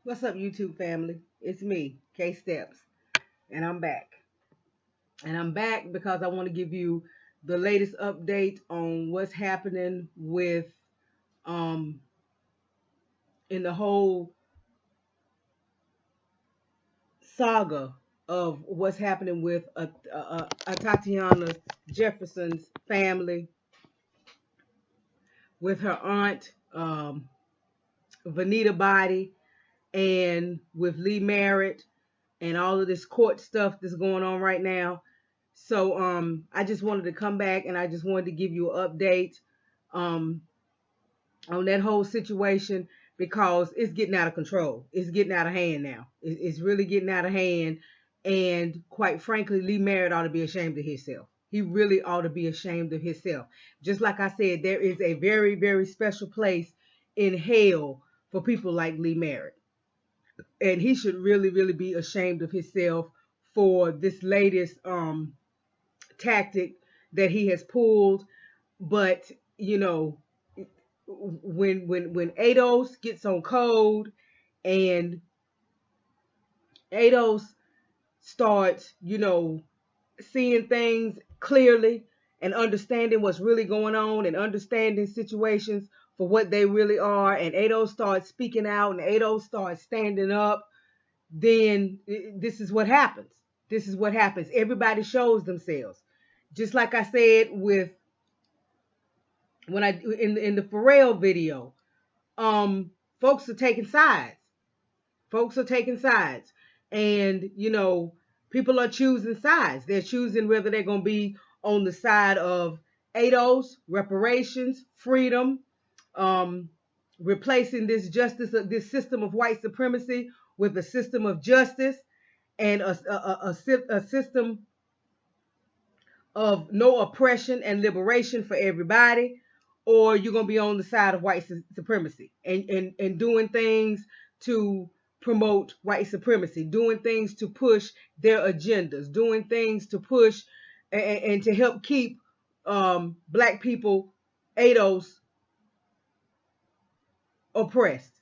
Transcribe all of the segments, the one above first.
What's up, YouTube family? It's me, K Steps, and I'm back. And I'm back because I want to give you the latest update on what's happening with um in the whole saga of what's happening with Atatiana Jefferson's family, with her aunt Vanita Body, and with Lee Merritt, and all of this court stuff that's going on right now. So I just wanted to come back and I just wanted to give you an update um on that whole situation because it's getting out of control. It's getting out of hand now. It's really getting out of hand. And quite frankly, Lee Merritt ought to be ashamed of himself. He really ought to be ashamed of himself. Just like I said, there is a very, very special place in hell for people like Lee Merritt. And he should really, really be ashamed of himself for this latest tactic that he has pulled. But you know, when Ados gets on code and Ados starts, seeing things clearly and understanding what's really going on and understanding situations for what they really are, and Ados starts speaking out and Ados starts standing up, then this is what happens. This is what happens. Everybody shows themselves. Just like I said with when I in the Pharrell video, folks are taking sides. Folks are taking sides, and people are choosing sides. They're choosing whether they're going to be on the side of ADOS, reparations, freedom, replacing this this system of white supremacy with a system of justice and a system of no oppression and liberation for everybody, or you're going to be on the side of white supremacy and doing things to promote white supremacy, doing things to push their agendas, doing things to push and to help keep black people, ADOS, oppressed.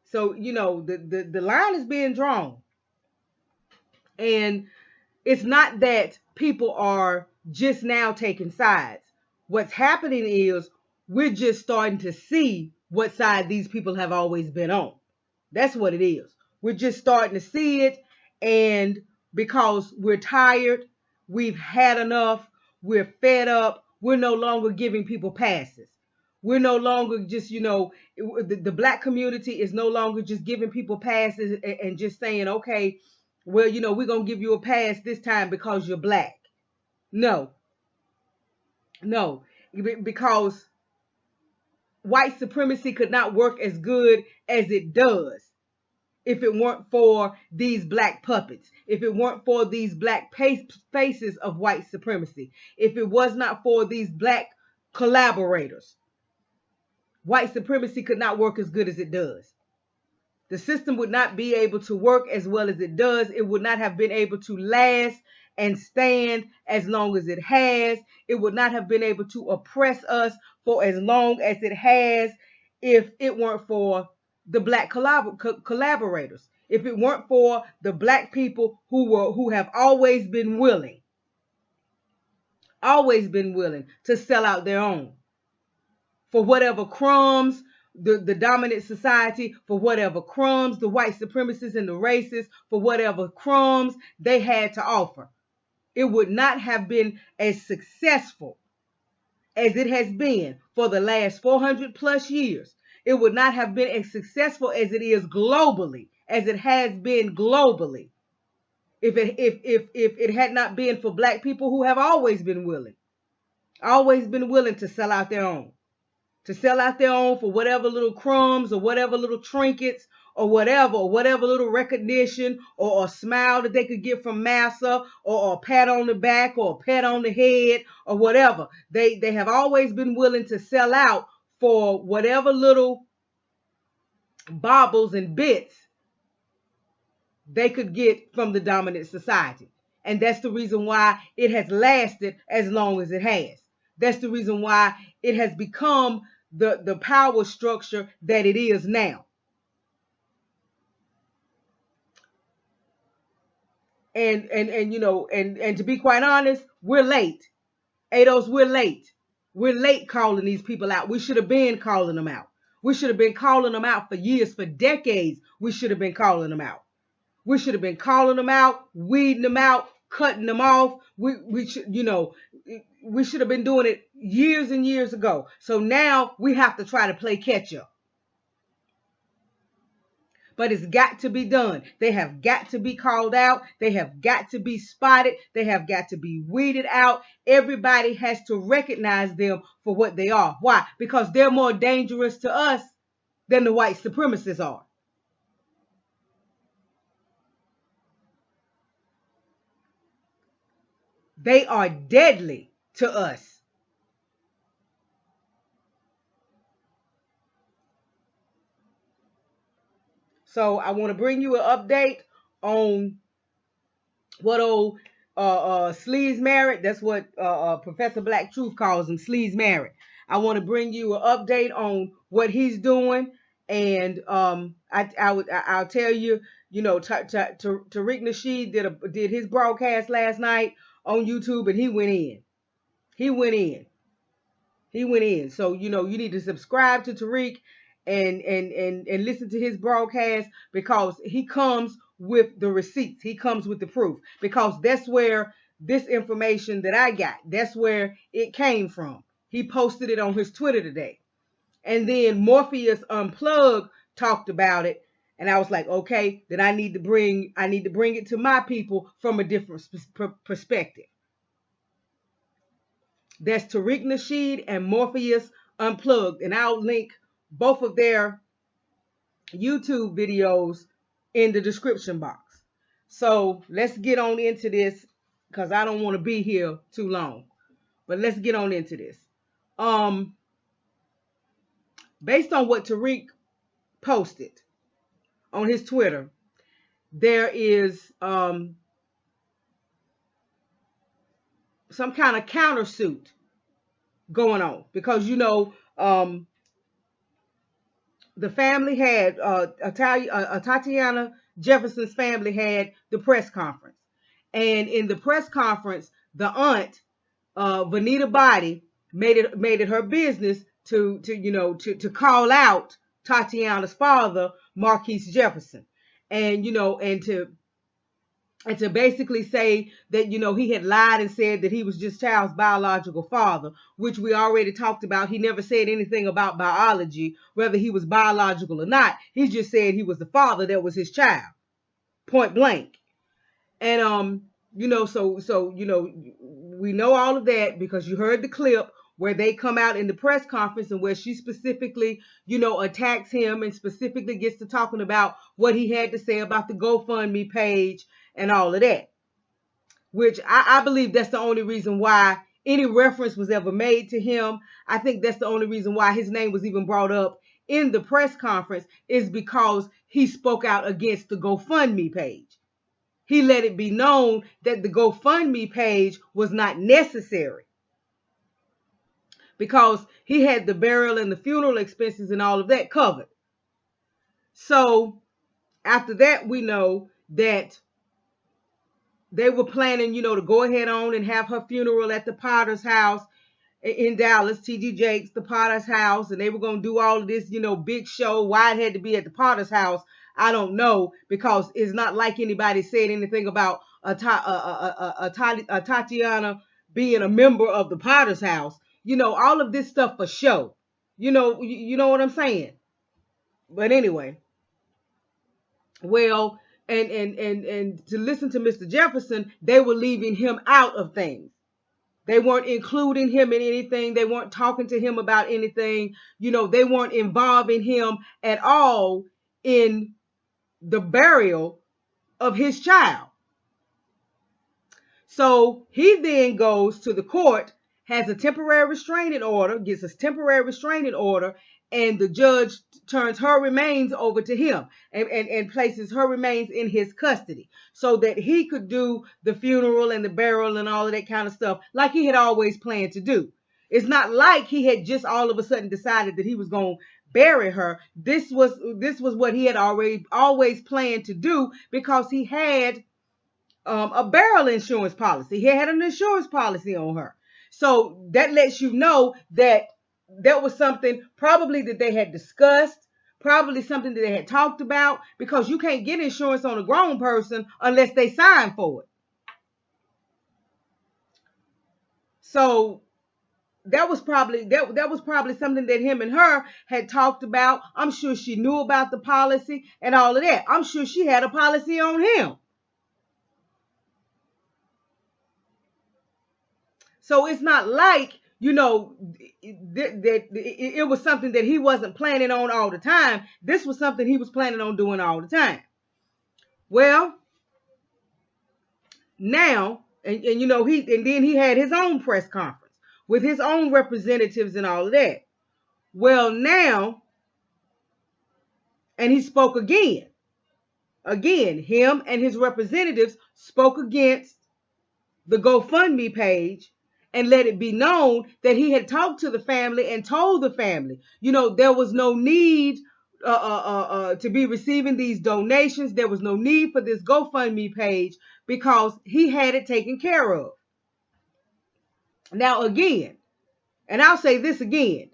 So, the line is being drawn. And it's not that people are just now taking sides. What's happening is we're just starting to see what side these people have always been on. That's what it is. We're just starting to see it, and because we're tired, we've had enough, we're fed up, we're no longer giving people passes. We're no longer just, the black community is no longer just giving people passes and just saying, okay, well, we're going to give you a pass this time because you're black. No, because white supremacy could not work as good as it does if it weren't for these black puppets, if it weren't for these black faces of white supremacy, if it was not for these black collaborators. White supremacy could not work as good as it does. The system would not be able to work as well as it does. It would not have been able to last and stand as long as it has. It would not have been able to oppress us for as long as it has if it weren't for the black collaborators. If it weren't for the black people who have always been willing to sell out their own for whatever crumbs the dominant society, for whatever crumbs the white supremacists and the racists, for whatever crumbs they had to offer. It would not have been as successful as it has been for the last 400 plus years. It would not have been as successful as it is globally, as it has been globally, if it had not been for black people who have always been willing to sell out their own. To sell out their own for whatever little crumbs or whatever little trinkets or whatever little recognition or a smile that they could get from massa or a pat on the back or a pat on the head or whatever. They have always been willing to sell out for whatever little baubles and bits they could get from the dominant society. And that's the reason why it has lasted as long as it has. That's the reason why it has become the power structure that it is now. And you know, and to be quite honest, we're late. Ados, we're late. We're late calling these people out. We should have been calling them out. We should have been calling them out for years, for decades. We should have been calling them out. We should have been calling them out, weeding them out, cutting them off. We should, you know, we should have been doing it years and years ago. So now we have to try to play catch up. But it's got to be done. They have got to be called out. They have got to be spotted. They have got to be weeded out. Everybody has to recognize them for what they are. Why? Because they're more dangerous to us than the white supremacists are. They are deadly to us. So I want to bring you an update on what old Sleaze Merritt, that's what Professor Black Truth calls him, Sleaze Merritt. I want to bring you an update on what he's doing, and I'll tell you, you know, Tariq Nasheed did his broadcast last night on YouTube, and he went in. He went in. He went in. So, you know, you need to subscribe to Tariq and listen to his broadcast, because he comes with the receipts. He comes with the proof, because that's where this information that I got, that's where it came from. He posted it on his Twitter today. And then Morpheus Unplugged talked about it. And I was like, okay, then I need to bring it to my people from a different perspective. That's Tariq Nasheed and Morpheus Unplugged. And I'll link both of their YouTube videos in the description box. So let's get on into this, because I don't want to be here too long. But let's get on into this. Based on what Tariq posted on his Twitter, there is some kind of countersuit going on, because, you know, the family had Atatiana Jefferson's family had the press conference, and in the press conference, the aunt Vanita Body made it her business to call out Tatiana's father, Marquis Jefferson, and, you know, and to basically say that, you know, he had lied and said that he was just Child's biological father, which we already talked about. He never said anything about biology, whether he was biological or not. He just said he was the father that was his child, point blank. And you know, so you know, we know all of that because you heard the clip where they come out in the press conference and where she specifically, you know, attacks him and specifically gets to talking about what he had to say about the GoFundMe page and all of that, which I believe that's the only reason why any reference was ever made to him. I think that's the only reason why his name was even brought up in the press conference, is because he spoke out against the GoFundMe page. He let it be known that the GoFundMe page was not necessary, because he had the burial and the funeral expenses and all of that covered. So after that, we know that they were planning, you know, to go ahead on and have her funeral at the Potter's house in Dallas, T.D. Jakes, the Potter's house. And they were going to do all of this, you know, big show. Why it had to be at the Potter's house, I don't know, because it's not like anybody said anything about Tatiana being a member of the Potter's house. You know, all of this stuff for show. You know what I'm saying? But anyway, well, and to listen to Mr. Jefferson, they were leaving him out of things. They weren't including him in anything. They weren't talking to him about anything. You know, they weren't involving him at all in the burial of his child. So he then goes to the court, has a temporary restraining order, gets a temporary restraining order, and the judge turns her remains over to him and places her remains in his custody so that he could do the funeral and the burial and all of that kind of stuff like he had always planned to do. It's not like he had just all of a sudden decided that he was going to bury her. This was what he had always planned to do, because he had a barrel insurance policy. He had an insurance policy on her. So that lets you know that that was something probably that they had discussed, probably something that they had talked about, because you can't get insurance on a grown person unless they sign for it. So that was probably something that him and her had talked about. I'm sure she knew about the policy and all of that. I'm sure she had a policy on him. So it's not like, that it was something that he wasn't planning on all the time. This was something he was planning on doing all the time. Well, now, and then he had his own press conference with his own representatives and all of that. Well, now, and he spoke again. Again, him and his representatives spoke against the GoFundMe page and let it be known that he had talked to the family and told the family, there was no need to be receiving these donations. There was no need for this GoFundMe page because he had it taken care of. Now, again, and I'll say this again,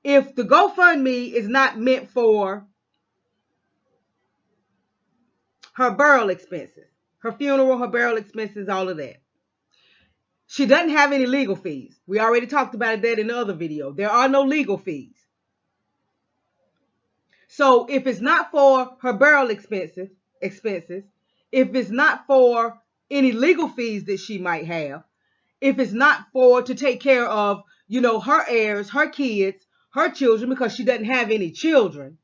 if the GoFundMe is not meant for her burial expenses, her funeral, her burial expenses, all of that, she doesn't have any legal fees. We already talked about that in the other video. There are no legal fees. So if it's not for her burial expenses, if it's not for any legal fees that she might have, if it's not for to take care of, her heirs, her kids, her children, because she doesn't have any children.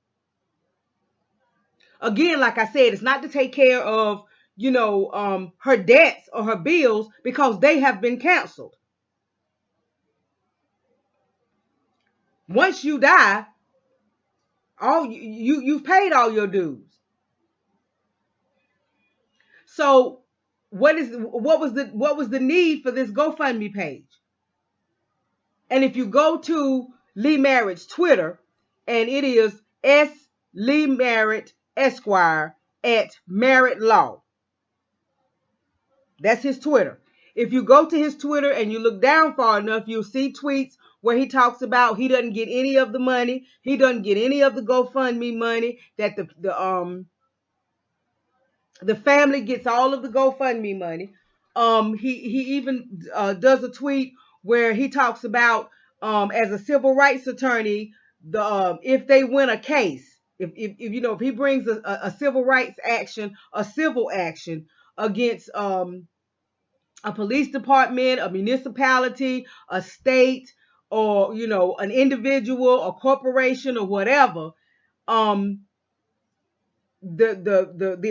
Again, like I said, it's not to take care of, her debts or her bills because they have been canceled. Once you die, you've paid all your dues. So what was the need for this GoFundMe page? And if you go to Lee Merritt's Twitter, and it is S. Lee Merritt Esquire at Merritt Law. That's his Twitter. If you go to his Twitter and you look down far enough, you'll see tweets where he talks about he doesn't get any of the money. He doesn't get any of the GoFundMe money. That the family gets all of the GoFundMe money. He even does a tweet where he talks about as a civil rights attorney, if they win a case, if he brings a civil rights action, a civil action against a police department, a municipality, a state, or an individual, a corporation, or whatever, the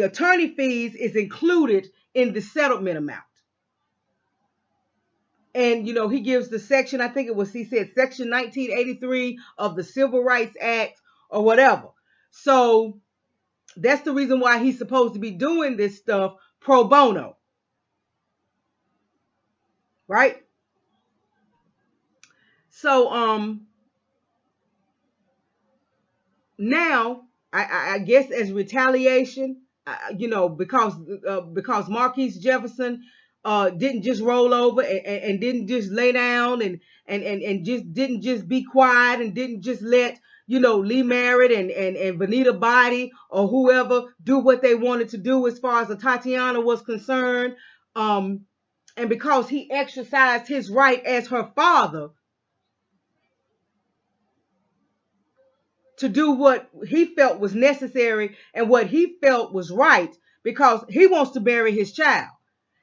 attorney fees is included in the settlement amount. And he gives the section, I think he said section 1983 of the Civil Rights Act or whatever. So that's the reason why he's supposed to be doing this stuff pro bono. Right? So now I guess as retaliation, because Marquis Jefferson didn't just roll over and didn't just lay down and just didn't just be quiet and didn't just let Lee Merritt and Vanita Body or whoever do what they wanted to do as far as Atatiana was concerned. And because he exercised his right as her father to do what he felt was necessary and what he felt was right, because he wants to bury his child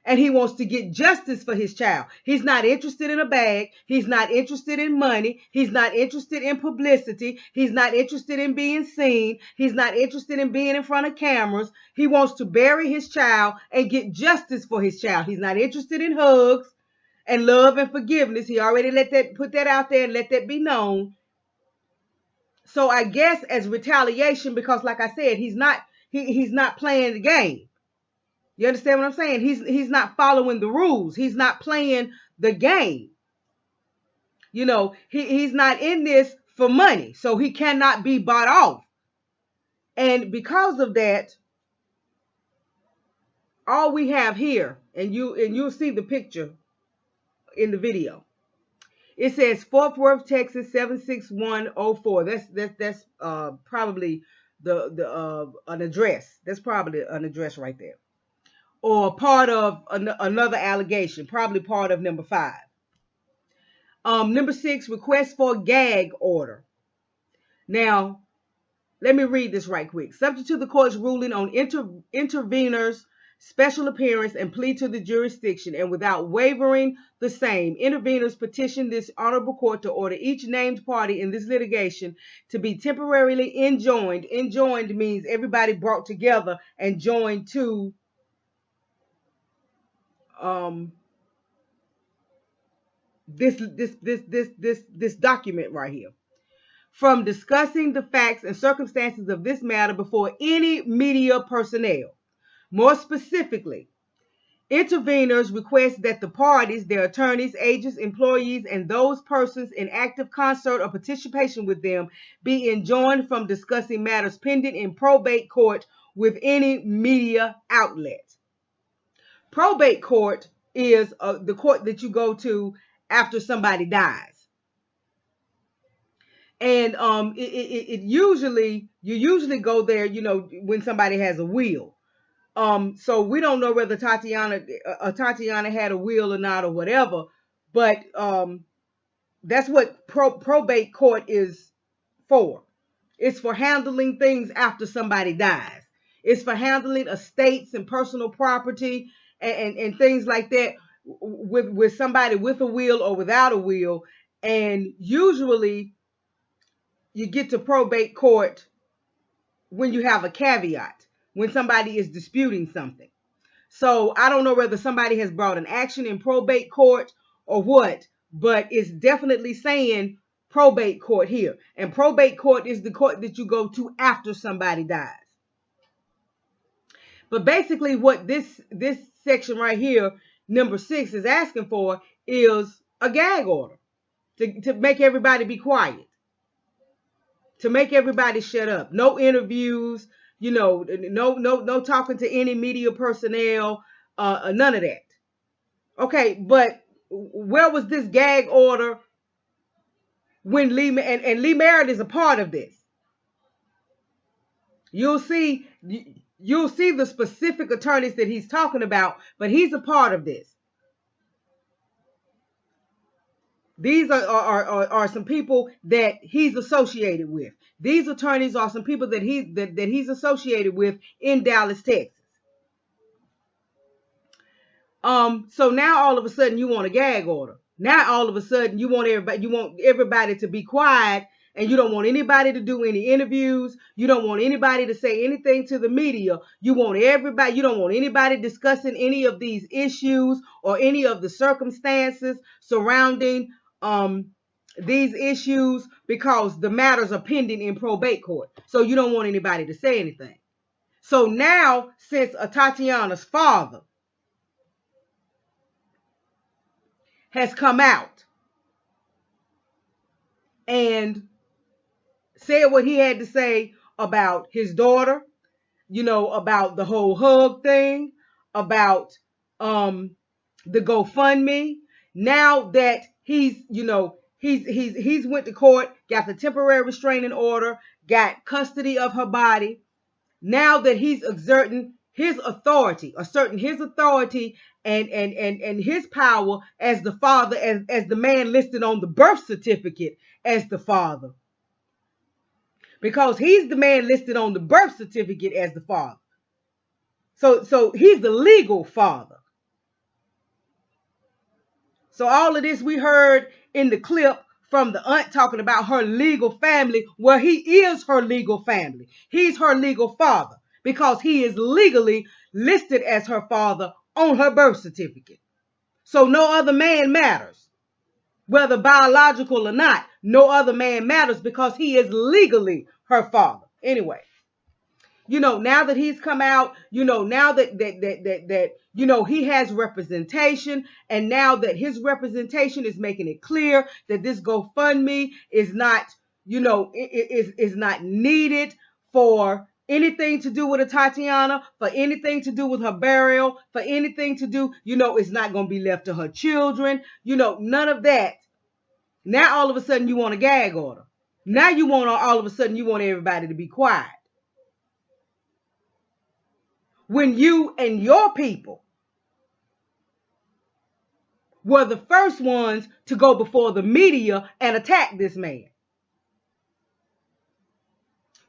and he wants to get justice for his child. He's not interested in a bag. He's not interested in money. He's not interested in publicity. He's not interested in being seen. He's not interested in being in front of cameras. He wants to bury his child and get justice for his child. He's not interested in hugs and love and forgiveness. He already put that out there and let that be known. So I guess as retaliation, because like I said, he's not playing the game. You understand what I'm saying? He's not following the rules. He's not playing the game. He's not in this for money, so he cannot be bought off. And because of that, all we have here, and you'll see the picture in the video. It says Fort Worth, Texas 76104. That's probably the an address. That's probably an address right there, or part of another allegation, probably part of number 5. Number 6, request for gag order. Now, let me read this right quick. Subject to the court's ruling on intervenors' special appearance and plea to the jurisdiction, and without wavering the same, intervenors petition this honorable court to order each named party in this litigation to be temporarily enjoined. Enjoined means everybody brought together and joined to this document right here, from discussing the facts and circumstances of this matter before any media personnel. More specifically, intervenors request that the parties, their attorneys, agents, employees, and those persons in active concert or participation with them be enjoined from discussing matters pending in probate court with any media outlet. Probate court is the court that you go to after somebody dies. And you usually go there, when somebody has a will. So we don't know whether Tatiana had a will or not, or whatever, but that's what probate court is for. It's for handling things after somebody dies. It's for handling estates and personal property and things like that with somebody with a will or without a will. And usually you get to probate court when you have a caveat, when somebody is disputing something. So I don't know whether somebody has brought an action in probate court or what, but it's definitely saying probate court here. And probate court is the court that you go to after somebody dies. But basically what this section right here, number 6, is asking for is a gag order to make everybody be quiet, to make everybody shut up. No interviews, no talking to any media personnel, none of that. Okay, but where was this gag order when Lee Merritt is a part of this? You'll see the specific attorneys that he's talking about, but he's a part of this. These are some people that he's associated with. These attorneys are some people that he's associated with in Dallas, Texas. So now all of a sudden you want a gag order. Now all of a sudden you want everybody to be quiet, and you don't want anybody to do any interviews. You don't want anybody to say anything to the media. You don't want anybody discussing any of these issues or any of the circumstances surrounding these issues, because the matters are pending in probate court. So you don't want anybody to say anything. So now, since Atatiana's father has come out and said what he had to say about his daughter, about the whole hug thing, about the GoFundMe, now that he's went to court, got the temporary restraining order, got custody of her body. Now that he's exerting his authority, and his power as the father, as the man listed on the birth certificate as the father. Because he's the man listed on the birth certificate as the father. So he's the legal father. So all of this we heard in the clip from the aunt talking about her legal family. Well, he is her legal family. He's her legal father because he is legally listed as her father on her birth certificate. So no other man matters. Whether biological or not, no other man matters because he is legally her father. Anyway, now that he's come out, now that he has representation, and now that his representation is making it clear that this GoFundMe is not, is not needed for anything to do with Atatiana, for anything to do with her burial, for anything to do, it's not going to be left to her children, none of that. Now all of a sudden you want a gag order. Now all of a sudden you want everybody to be quiet. When you and your people were the first ones to go before the media and attack this man.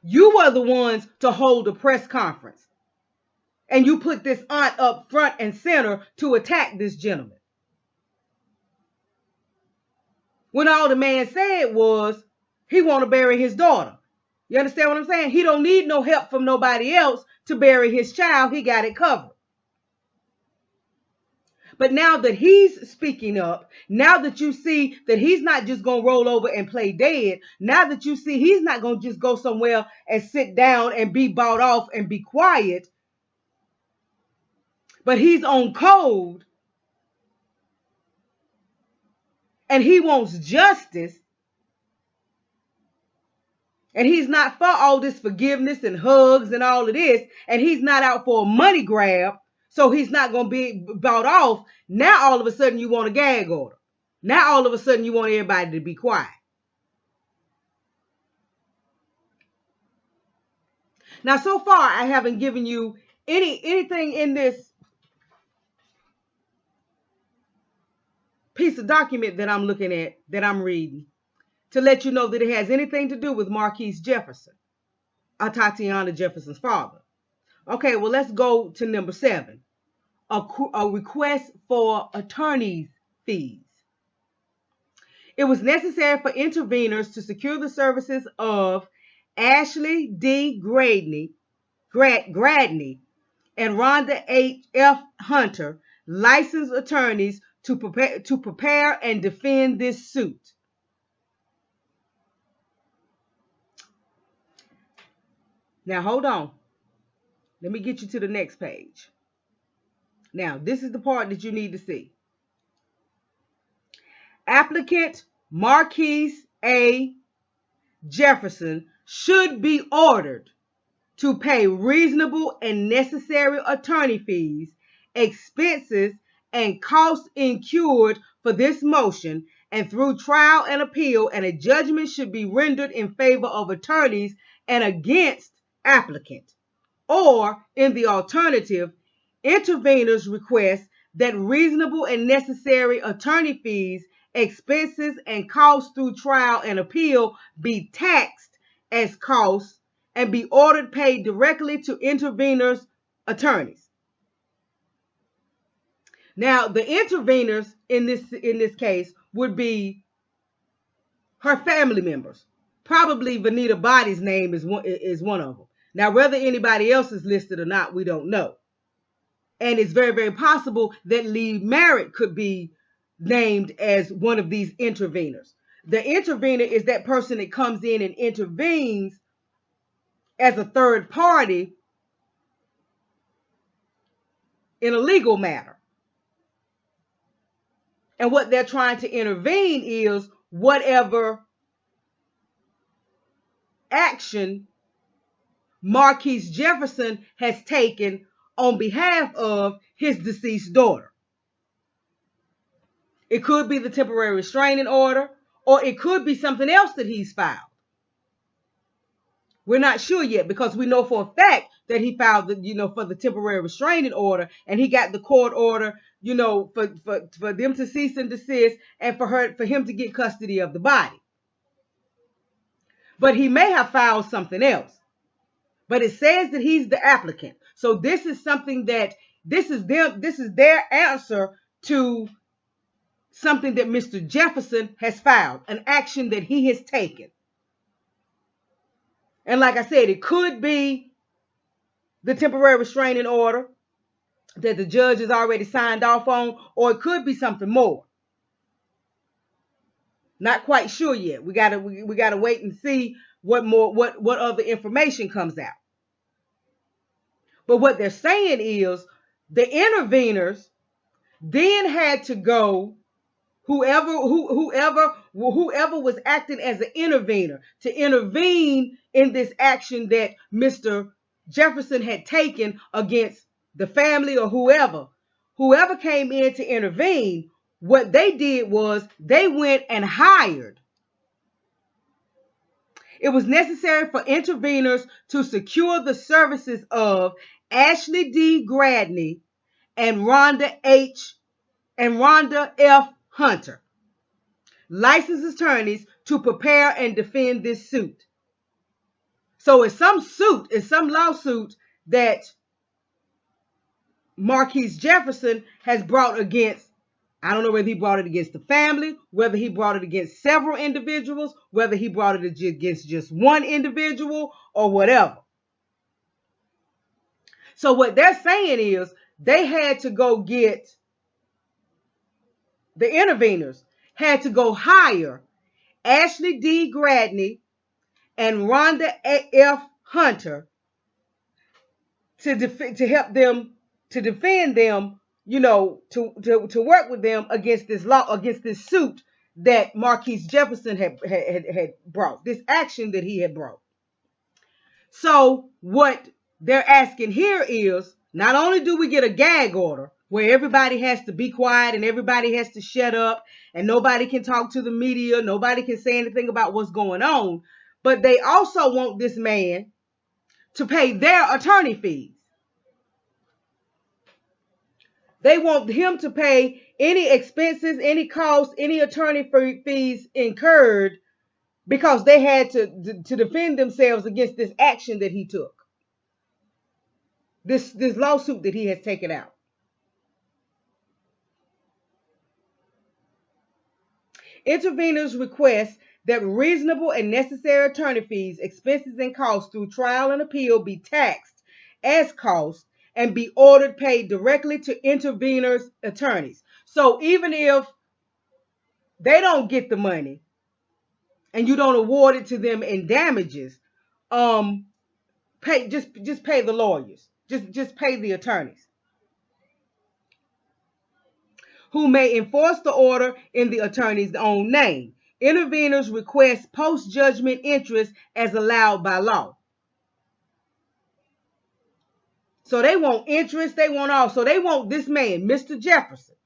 You were the ones to hold a press conference. And you put this aunt up front and center to attack this gentleman. When all the man said was he want to bury his daughter. You understand what I'm saying? He don't need no help from nobody else to bury his child. He got it covered. But now that he's speaking up, now that you see that he's not just going to roll over and play dead, now that you see he's not going to just go somewhere and sit down and be bought off and be quiet, but he's on code and he wants justice, and he's not for all this forgiveness and hugs and all of this, and he's not out for a money grab, so he's not going to be bought off. Now all of a sudden you want a gag order. Now all of a sudden you want everybody to be quiet. Now so far I haven't given you anything in this piece of document that I'm looking at, that I'm reading, to let you know that it has anything to do with Marquis Jefferson, Atatiana Jefferson's father. Okay, well, let's go to number 7. A request for attorney's fees. It was necessary for intervenors to secure the services of Ashley D. Gradney and Rhonda F. Hunter, licensed attorneys, to prepare and defend this suit. Now, hold on. Let me get you to the next page. Now, this is the part that you need to see. Applicant Marquis A. Jefferson should be ordered to pay reasonable and necessary attorney fees, expenses, and costs incurred for this motion, and through trial and appeal, and a judgment should be rendered in favor of attorneys and against applicant. Or, in the alternative, intervenors request that reasonable and necessary attorney fees, expenses, and costs through trial and appeal be taxed as costs and be ordered paid directly to intervenors' attorneys. Now, the intervenors in this case would be her family members. Probably Vanita Body's name is one of them. Now, whether anybody else is listed or not, we don't know. And it's very, very possible that Lee Merritt could be named as one of these intervenors. The intervenor is that person that comes in and intervenes as a third party in a legal matter. And what they're trying to intervene is whatever action Marquis Jefferson has taken on behalf of his deceased daughter. It could be the temporary restraining order, or it could be something else that he's filed. We're not sure yet, because we know for a fact that he filed for the temporary restraining order, and he got the court order, for them to cease and desist, and for him to get custody of the body. But he may have filed something else. But it says that he's the applicant. So this is something that this is their answer to something that Mr. Jefferson has filed, an action that he has taken. And like I said, it could be the temporary restraining order that the judge has already signed off on, or it could be something more. Not quite sure yet. We gotta wait and see what other information comes out. But what they're saying is the intervenors then had to go, whoever was acting as an intervenor, to intervene in this action that Mr. Jefferson had taken against the family or whoever came in to intervene, what they did was they went and hired. It was necessary for intervenors to secure the services of Ashley D. Gradney and Rhonda F. Hunter, licensed attorneys, to prepare and defend this suit. So it's some lawsuit that Marquis Jefferson has brought against. I don't know whether he brought it against the family, whether he brought it against several individuals, whether he brought it against just one individual or whatever. So what they're saying is they had to go get, the intervenors had to go hire Ashley D. Gradney and Rhonda F. Hunter to help them, to defend them, to work with them against this suit that Marquis Jefferson had brought, this action that he had brought. So what they're asking here is, not only do we get a gag order where everybody has to be quiet and everybody has to shut up and nobody can talk to the media, nobody can say anything about what's going on, but they also want this man to pay their attorney fees. They want him to pay any expenses, any costs, any attorney fees incurred because they had to defend themselves against this action that he took. This lawsuit that he has taken out. Intervenors request that reasonable and necessary attorney fees, expenses, and costs through trial and appeal be taxed as costs and be ordered paid directly to intervenors' attorneys. So even if they don't get the money and you don't award it to them in damages, just pay the lawyers. Just pay the attorneys who may enforce the order in the attorney's own name. Intervenors request post-judgment interest as allowed by law. So they want interest, they want all. So they want this man, Mr. Jefferson.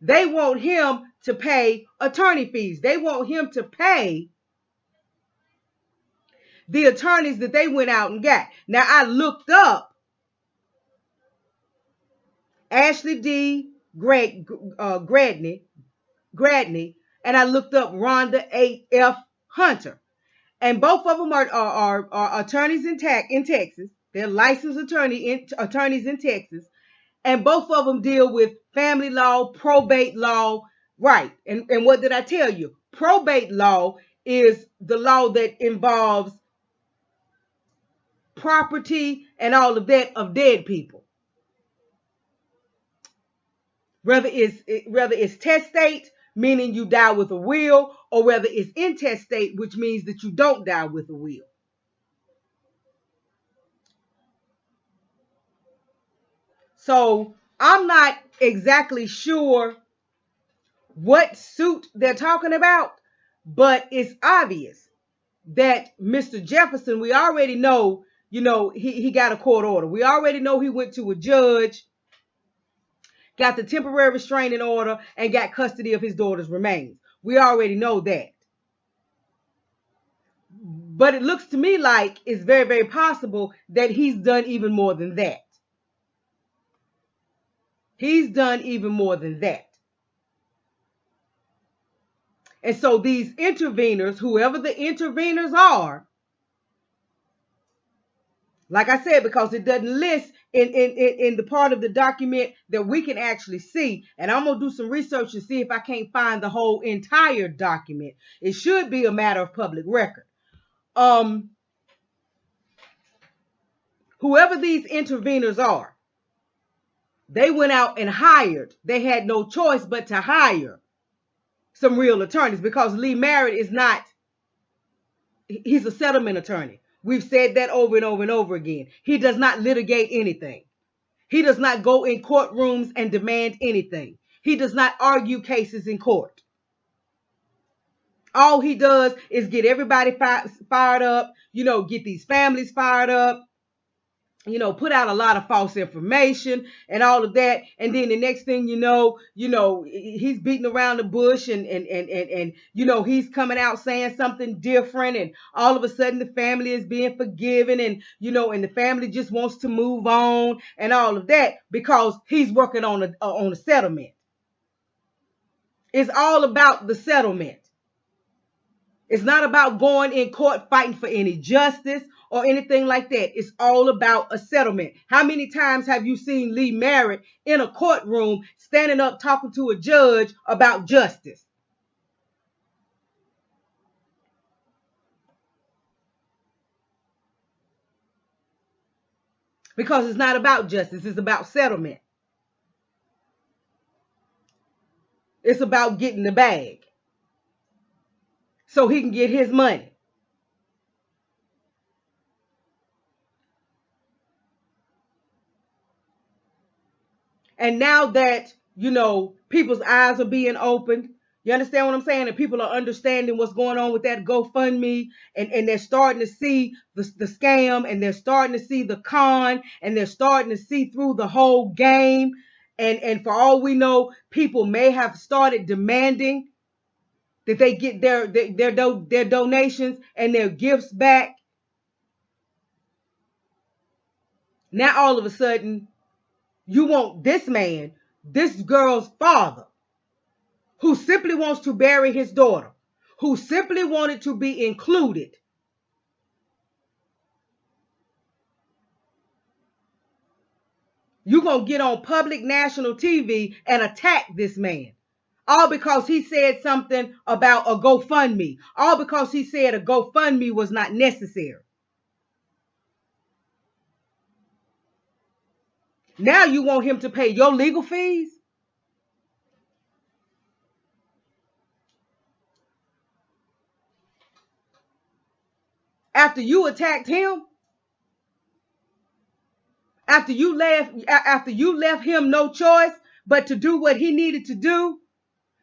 They want him to pay attorney fees. They want him to pay the attorneys that they went out and got. Now, I looked up Ashley D. Gradney, and I looked up Rhonda F. Hunter. And both of them are attorneys in Texas. They're licensed attorneys in Texas. And both of them deal with family law, probate law. Right. And what did I tell you? Probate law is the law that involves property and all of that of dead people. Whether it's testate, meaning you die with a will, or whether it's intestate, which means that you don't die with a will. So I'm not exactly sure what suit they're talking about, but it's obvious that Mr. Jefferson, we already know, he got a court order. We already know he went to a judge, got the temporary restraining order, and got custody of his daughter's remains. We already know that. But it looks to me like it's very, very possible that he's done even more than that. He's done even more than that. And so these intervenors, whoever the intervenors are, like I said, because it doesn't list in the part of the document that we can actually see, and I'm going to do some research to see if I can't find the whole entire document. It should be a matter of public record. Whoever these intervenors are, they went out and hired. They had no choice but to hire some real attorneys because Lee Merritt is not, he's a settlement attorney. We've said that over and over and over again. He does not litigate anything. He does not go in courtrooms and demand anything. He does not argue cases in court. All he does is get everybody fired up, get these families fired up, put out a lot of false information and all of that. And then the next thing he's beating around the bush and he's coming out saying something different. And all of a sudden the family is being forgiven and the family just wants to move on and all of that because he's working on a settlement. It's all about the settlement. It's not about going in court fighting for any justice or anything like that. It's all about a settlement. How many times have you seen Lee Merritt in a courtroom standing up talking to a judge about justice? Because it's not about justice. It's about settlement. It's about getting the bag so he can get his money. And now that, people's eyes are being opened, you understand what I'm saying? And people are understanding what's going on with that GoFundMe, and they're starting to see the scam, and they're starting to see the con, and they're starting to see through the whole game. And for all we know, people may have started demanding that they get their donations and their gifts back. Now all of a sudden, you want this man, this girl's father, who simply wants to bury his daughter, who simply wanted to be included. You're going to get on public national TV and attack this man. All because he said something about a GoFundMe. All because he said a GoFundMe was not necessary. Now you want him to pay your legal fees? After you attacked him? After you left him no choice but to do what he needed to do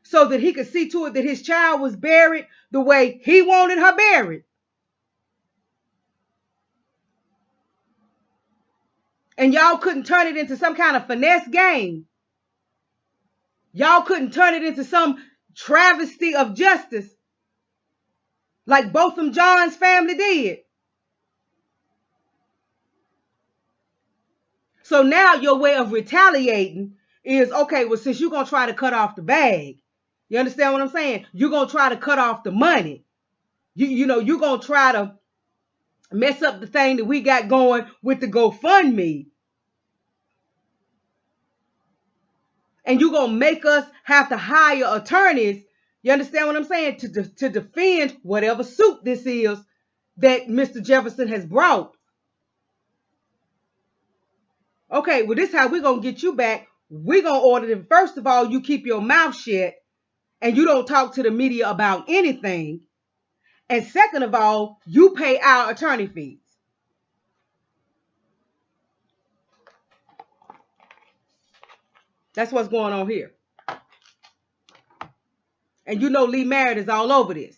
so that he could see to it that his child was buried the way he wanted her buried. And y'all couldn't turn it into some kind of finesse game. Y'all couldn't turn it into some travesty of justice like Botham Jean's family did. So now your way of retaliating is, okay, well, since you're going to try to cut off the bag, you understand what I'm saying? You're going to try to cut off the money. You're going to try to mess up the thing that we got going with the GoFundMe. And you're going to make us have to hire attorneys, you understand what I'm saying, to defend whatever suit this is that Mr. Jefferson has brought. Okay, well, this is how we're going to get you back. We're going to order them. First of all, you keep your mouth shut and you don't talk to the media about anything. And second of all, you pay our attorney fees. That's what's going on here. And Lee Merritt is all over this.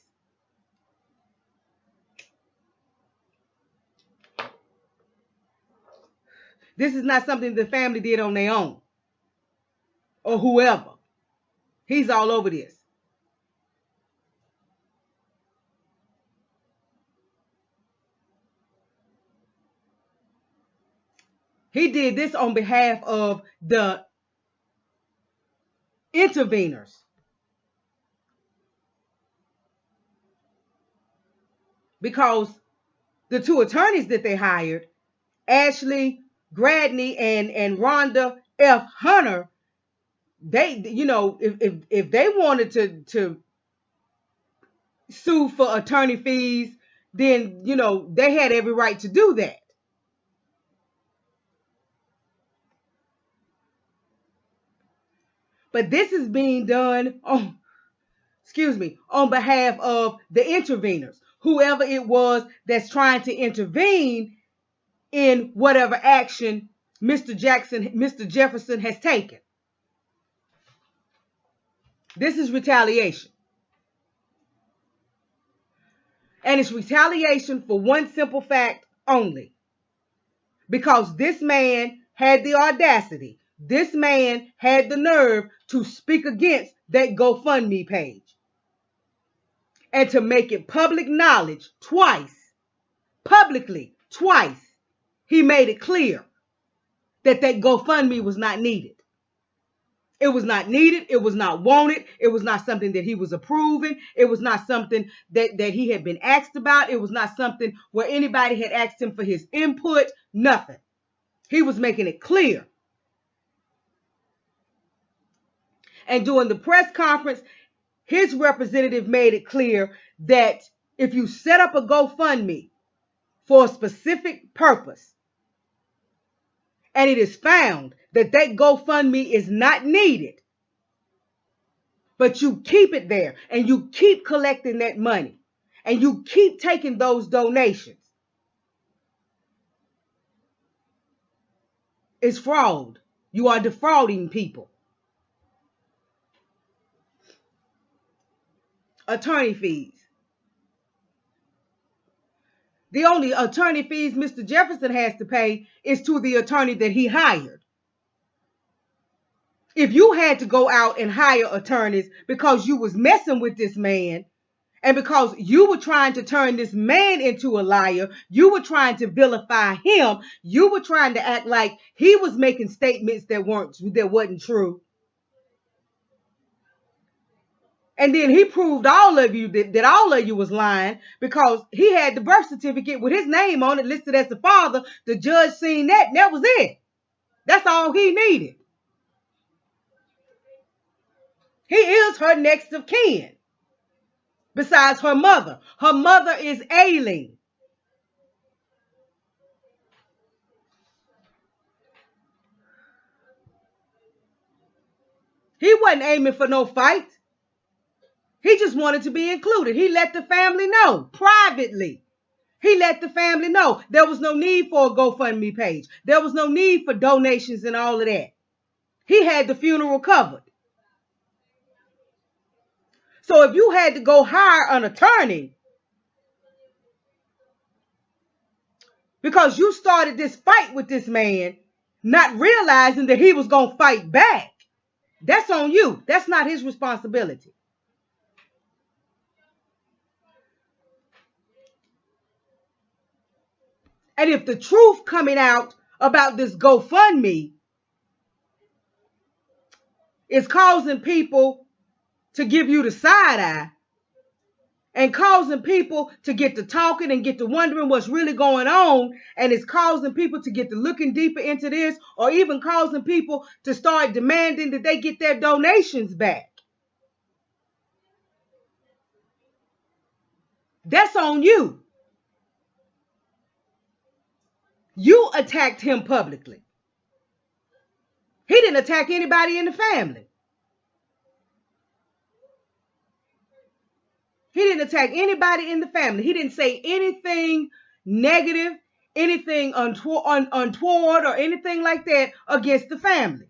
This is not something the family did on their own. Or whoever. He's all over this. He did this on behalf of the intervenors. Because the two attorneys that they hired, Ashley Gradney and Rhonda F. Hunter, they, if they wanted to sue for attorney fees, then, they had every right to do that. But this is being done on behalf of the intervenors, whoever it was that's trying to intervene in whatever action Mr. Jefferson has taken. This is retaliation. And it's retaliation for one simple fact only. because this man had the audacity, this man had the nerve to speak against that GoFundMe page and to make it public knowledge twice, publicly twice. He made it clear that that GoFundMe was not needed. It was not needed. It was not wanted. It was not something that he was approving. It was not something that he had been asked about. It was not something where anybody had asked him for his input. Nothing. He was making it clear. And during the press conference, his representative made it clear that if you set up a GoFundMe for a specific purpose, and it is found that that GoFundMe is not needed, but you keep it there and you keep collecting that money and you keep taking those donations, it's fraud. You are defrauding people. Attorney fees. The only attorney fees Mr. Jefferson has to pay is to the attorney that he hired. If you had to go out and hire attorneys because you was messing with this man and because you were trying to turn this man into a liar, you were trying to vilify him, you were trying to act like he was making statements that wasn't true. And then he proved all of you that all of you was lying because he had the birth certificate with his name on it listed as the father. The judge seen that and that was it. That's all he needed. He is her next of kin besides her mother. Her mother is ailing. He wasn't aiming for no fight. He just wanted to be included. He let the family know privately. He let the family know there was no need for a GoFundMe page. There was no need for donations and all of that. He had the funeral covered. So if you had to go hire an attorney because you started this fight with this man, not realizing that he was going to fight back, that's on you. That's not his responsibility. And if the truth coming out about this GoFundMe is causing people to give you the side eye and causing people to get to talking and get to wondering what's really going on, and it's causing people to get to looking deeper into this, or even causing people to start demanding that they get their donations back, that's on you. You attacked him publicly. He didn't attack anybody in the family. He didn't attack anybody in the family. He didn't say anything negative, anything untoward or anything like that against the family.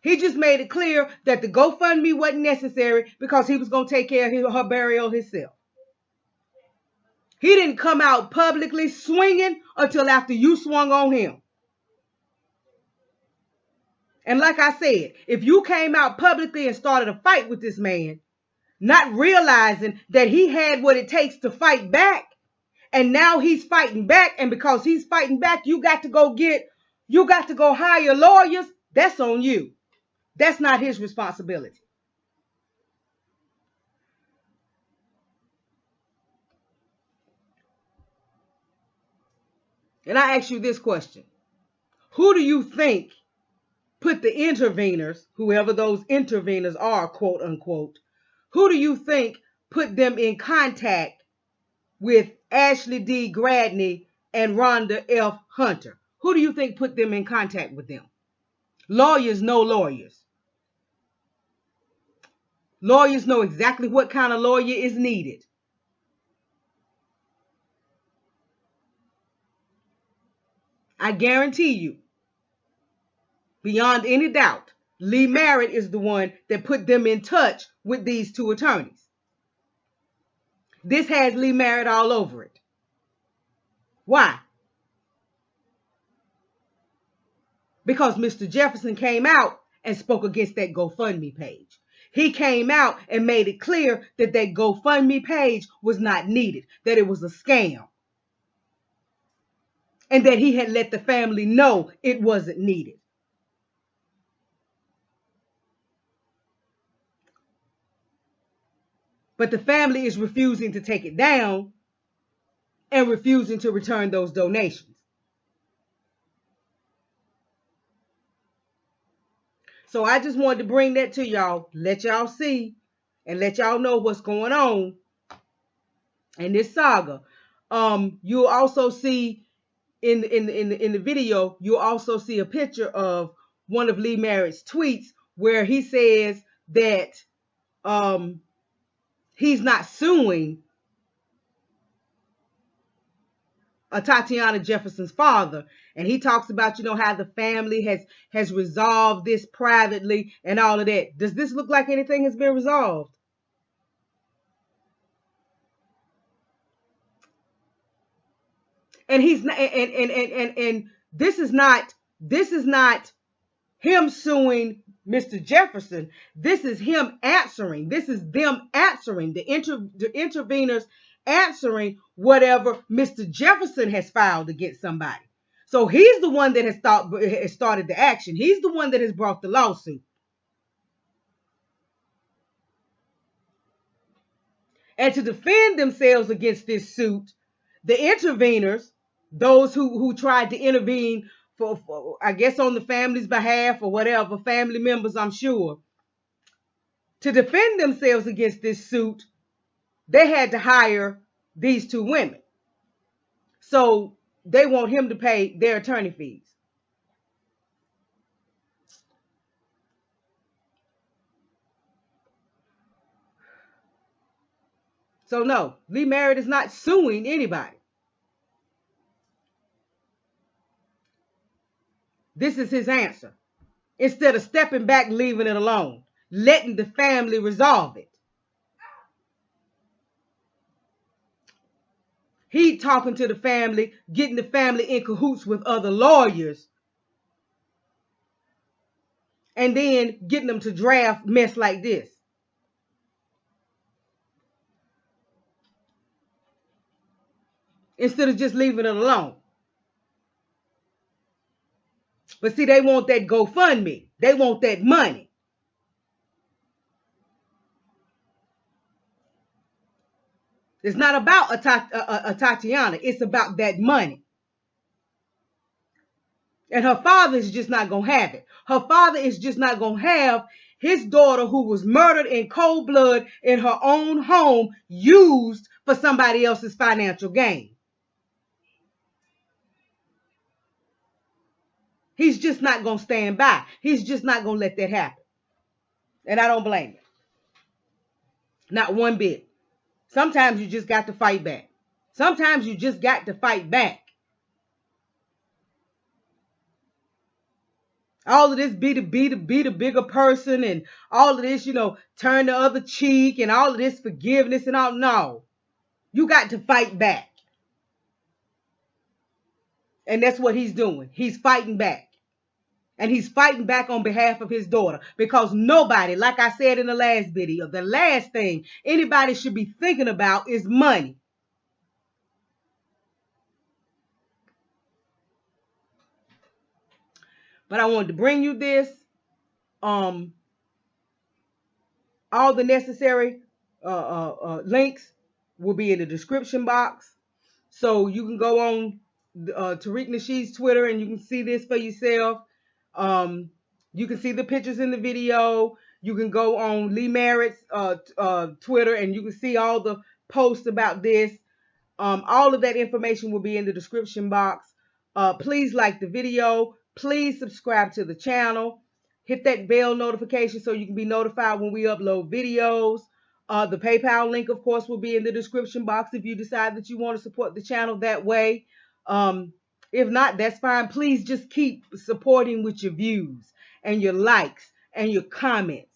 He just made it clear that the GoFundMe wasn't necessary because he was going to take care of her burial himself. He didn't come out publicly swinging until after you swung on him. And like I said, if you came out publicly and started a fight with this man, not realizing that he had what it takes to fight back, and now he's fighting back, and because he's fighting back, you got to go hire lawyers, that's on you. That's not his responsibility. And I ask you this question. Who do you think put the intervenors, whoever those intervenors are, quote unquote, who do you think put them in contact with Ashley D. Gradney and Rhonda F. Hunter? Who do you think put them in contact with them? Lawyers know lawyers. Lawyers know exactly what kind of lawyer is needed. I guarantee you, beyond any doubt, Lee Merritt is the one that put them in touch with these two attorneys. This has Lee Merritt all over it. Why? because Mr. Jefferson came out and spoke against that GoFundMe page. He came out and made it clear that that GoFundMe page was not needed, that it was a scam, and that he had let the family know it wasn't needed. But the family is refusing to take it down and refusing to return those donations. So I just wanted to bring that to y'all, let y'all see and let y'all know what's going on in this saga. You'll also see in the video, you'll also see a picture of one of Lee Merritt's tweets where he says that he's not suing Atatiana Jefferson's father, and he talks about, you know, how the family has resolved this privately and all of that. Does this look like anything has been resolved? And he's not, and this is not him suing Mr. Jefferson. This is him answering. This is them answering, the intervenors answering whatever Mr. Jefferson has filed against somebody. So he's the one that has started the action. He's the one that has brought the lawsuit. And to defend themselves against this suit, the intervenors, those who tried to intervene for, I guess, on the family's behalf or whatever, family members, I'm sure, to defend themselves against this suit, they had to hire these two women. So they want him to pay their attorney fees. So no, Lee Merritt is not suing anybody. This is his answer. Instead of stepping back, leaving it alone, letting the family resolve it. He talking to the family, getting the family in cahoots with other lawyers, and then getting them to draft mess like this. Instead of just leaving it alone. But see, they want that GoFundMe. They want that money. It's not about Atatiana. It's about that money. And her father is just not going to have it. Her father is just not going to have his daughter, who was murdered in cold blood in her own home, used for somebody else's financial gain. He's just not going to stand by. He's just not going to let that happen. And I don't blame him. Not one bit. Sometimes you just got to fight back. Sometimes you just got to fight back. All of this be the bigger person, and all of this, you know, turn the other cheek, and all of this forgiveness and all. No. You got to fight back. And that's what he's doing. He's fighting back. And he's fighting back on behalf of his daughter, because nobody, like I said in the last video, the last thing anybody should be thinking about is money. But I wanted to bring you this. All the necessary links will be in the description box. So you can go on Tariq Nasheed's Twitter and you can see this for yourself. You can see the pictures in the video. You can go on Lee Merritt's Twitter and you can see all the posts about this. All of that information will be in the description box. Please like the video. Please subscribe to the channel. Hit that bell notification so you can be notified when we upload videos. The PayPal link, of course, will be in the description box if you decide that you want to support the channel that way. If not, that's fine. Please just keep supporting with your views and your likes and your comments.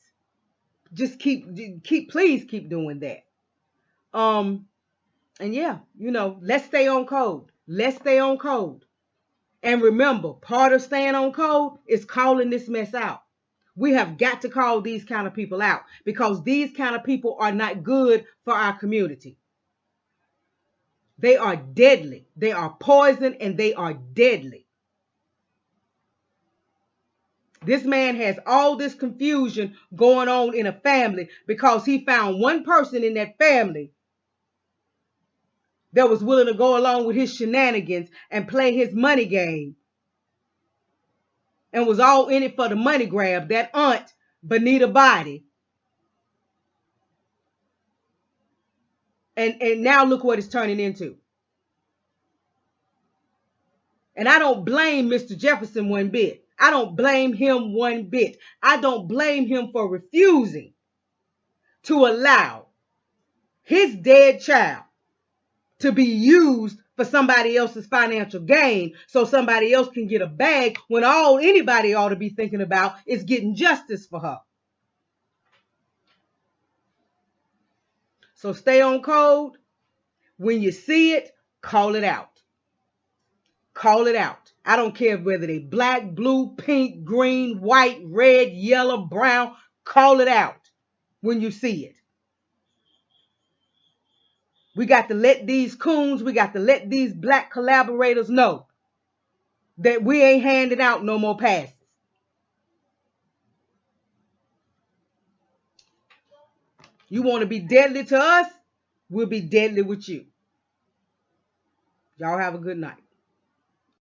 Just please keep doing that. And yeah, you know, let's stay on code. Let's stay on code. And remember, part of staying on code is calling this mess out. We have got to call these kind of people out because these kind of people are not good for our community. They are deadly. They are poison and they are deadly. This man has all this confusion going on in a family because he found one person in that family that was willing to go along with his shenanigans and play his money game and was all in it for the money grab, that aunt Bonita Body. And now look what it's turning into. And I don't blame Mr. Jefferson one bit. I don't blame him one bit. I don't blame him for refusing to allow his dead child to be used for somebody else's financial gain so somebody else can get a bag when all anybody ought to be thinking about is getting justice for her. So stay on code. When you see it, call it out. Call it out. I don't care whether they black, blue, pink, green, white, red, yellow, brown. Call it out when you see it. We got to let these coons, we got to let these black collaborators know that we ain't handing out no more passes. You want to be deadly to us? We'll be deadly with you. Y'all have a good night.